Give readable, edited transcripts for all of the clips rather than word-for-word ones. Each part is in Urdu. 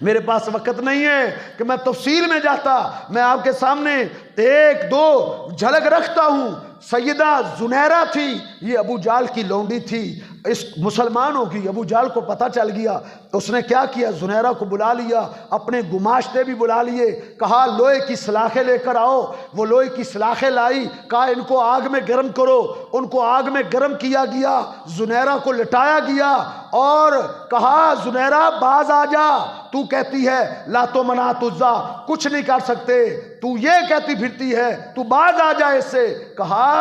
میرے پاس وقت نہیں ہے کہ میں تفصیل میں جاتا، میں آپ کے سامنے ایک دو جھلک رکھتا ہوں۔ سیدہ زنیرہ تھی، یہ ابو جال کی لونڈی تھی، اس مسلمان ہوگی، ابو جال کو پتہ چل گیا تو اس نے کیا کیا، زنیرہ کو بلا لیا، اپنے گماشتے بھی بلا لیے، کہا لوہے کی سلاخیں لے کر آؤ۔ وہ لوہے کی سلاخیں لائی، کہا ان کو آگ میں گرم کرو، ان کو آگ میں گرم کیا گیا، زنیرہ کو لٹایا گیا اور کہا زنیرہ باز آ جا، تو کہتی ہے لات و منات عزا کچھ نہیں کر سکتے، تو یہ کہتی پھرتی ہے، تو باز آ جائے اس سے۔ کہا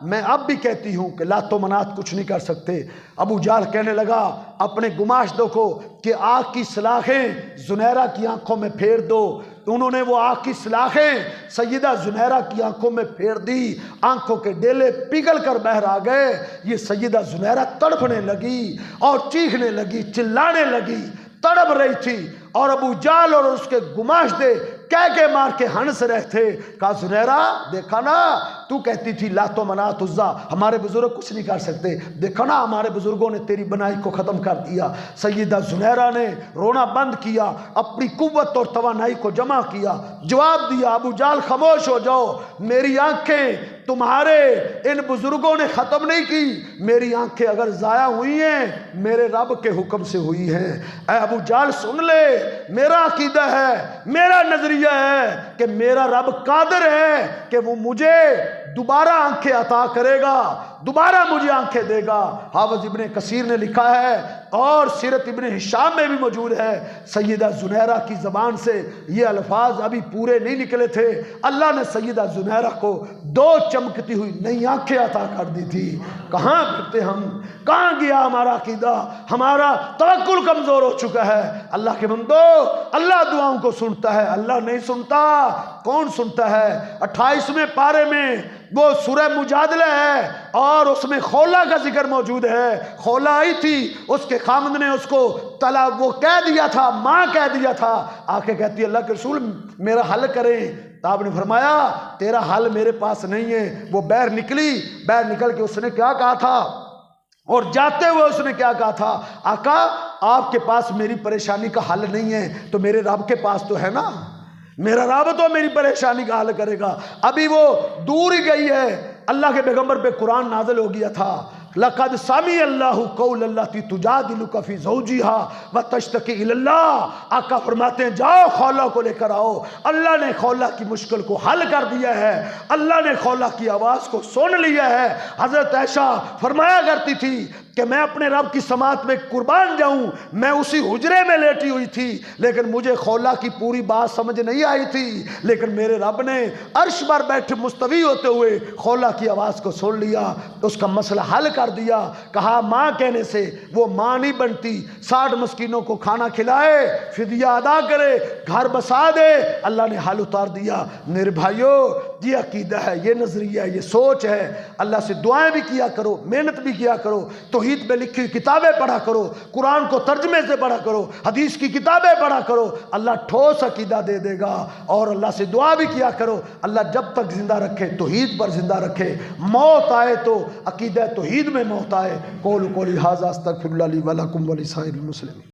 میں اب بھی کہتی ہوں کہ لات و منات کچھ نہیں کر سکتے۔ ابو جہل کہنے لگا اپنے گماشتوں کو کہ آگ کی سلاخیں زنیرہ کی آنکھوں میں پھیر دو۔ انہوں نے وہ آگ کی سلاخیں سیدہ زنیرہ کی آنکھوں میں پھیر دی، آنکھوں کے ڈیلے پگھل کر باہر آ گئے۔ یہ سیدہ زنیرہ تڑپنے لگی اور چیخنے لگی، چلانے لگی، تڑپ رہی تھی، اور ابو جہل اور اس کے گماشتے کہہ مار کے ہنس رہے تھے۔ کہا زنیرہ دیکھا نا، تو کہتی تھی لات و منات عزا ہمارے بزرگ کچھ نہیں کر سکتے، دیکھا نا ہمارے بزرگوں نے تیری بنائی کو ختم کر دیا۔ سیدہ زنیرہ نے رونا بند کیا، اپنی قوت اور توانائی کو جمع کیا، جواب دیا ابو جہل خاموش ہو جاؤ، میری آنکھیں تمہارے ان بزرگوں نے ختم نہیں کی، میری آنکھیں اگر ضائع ہوئی ہیں میرے رب کے حکم سے ہوئی ہیں۔ اے ابو جہل سن لے، میرا عقیدہ ہے، میرا نظریہ ہے کہ میرا رب قادر ہے کہ وہ مجھے دوبارہ آنکھیں عطا کرے گا، دوبارہ مجھے آنکھیں دے گا۔ حافظ ابن کثیر نے لکھا ہے اور سیرت ابن ہشام میں بھی موجود ہے، سیدہ زنیرہ کی زبان سے یہ الفاظ ابھی پورے نہیں نکلے تھے، اللہ نے سیدہ زنیرہ کو دو چمکتی ہوئی نئی آنکھیں عطا کر دی تھی۔ کہاں پھرتے ہم، کہاں گیا ہمارا عقیدہ، ہمارا توکل کمزور ہو چکا ہے۔ اللہ کے بندو، اللہ دعاؤں کو سنتا ہے، اللہ نہیں سنتا۔ کون سنتا ہے؟ 28ویں پارے میں وہ سورہ مجادلہ ہے اور اس میں خولہ کا ذکر موجود ہے۔ خولہ آئی تھی، اس کے خامد نے اس کو طلاق وہ کہہ دیا تھا، ماں کہہ دیا تھا، آ کے کہتی ہے اللہ کے رسول میرا حل کریں۔ تو آپ نے فرمایا تیرا حل میرے پاس نہیں ہے۔ وہ باہر نکلی، باہر نکل کے اس نے کیا کہا تھا، اور جاتے ہوئے اس نے کیا کہا تھا، آقا آپ کے پاس میری پریشانی کا حل نہیں ہے تو میرے رب کے پاس تو ہے نا، میرا رب تو میری پریشانی کا حل کرے گا۔ ابھی وہ دور ہی گئی ہے، اللہ کے پیغمبر پہ قرآن نازل ہو گیا تھا، لقد سمع اللہ قول التی تجادلک فی زوجہا وتشتکی الی اللہ۔ آقا فرماتے ہیں جاؤ خولہ کو لے کر آؤ، اللہ نے خولہ کی مشکل کو حل کر دیا ہے، اللہ نے خولہ کی آواز کو سن لیا ہے۔ حضرت عائشہ فرمایا کرتی تھی کہ میں اپنے رب کی سماعت میں قربان جاؤں، میں اسی حجرے میں لیٹی ہوئی تھی لیکن مجھے خولہ کی پوری بات سمجھ نہیں آئی تھی، لیکن میرے رب نے عرش پر بیٹھے مستوی ہوتے ہوئے خولہ کی آواز کو سن لیا، اس کا مسئلہ حل کر دیا۔ کہا ماں کہنے سے وہ ماں نہیں بنتی، 60 مسکینوں کو کھانا کھلائے، فدیہ ادا کرے، گھر بسا دے، اللہ نے حل اتار دیا۔ میرے بھائیو یہ عقیدہ ہے، یہ نظریہ ہے، یہ سوچ ہے۔ اللہ سے دعائیں بھی کیا کرو، محنت بھی کیا کرو، توحید میں لکھی ہوئی کتابیں پڑھا کرو، قرآن کو ترجمے سے پڑھا کرو، حدیث کی کتابیں پڑھا کرو، اللہ ٹھوس عقیدہ دے دے گا۔ اور اللہ سے دعا بھی کیا کرو، اللہ جب تک زندہ رکھے توحید پر زندہ رکھے، موت آئے تو عقیدہ توحید میں موت آئے۔ قول قولی ھذا استغفر اللہ لی ولکم ولسائر المسلمین۔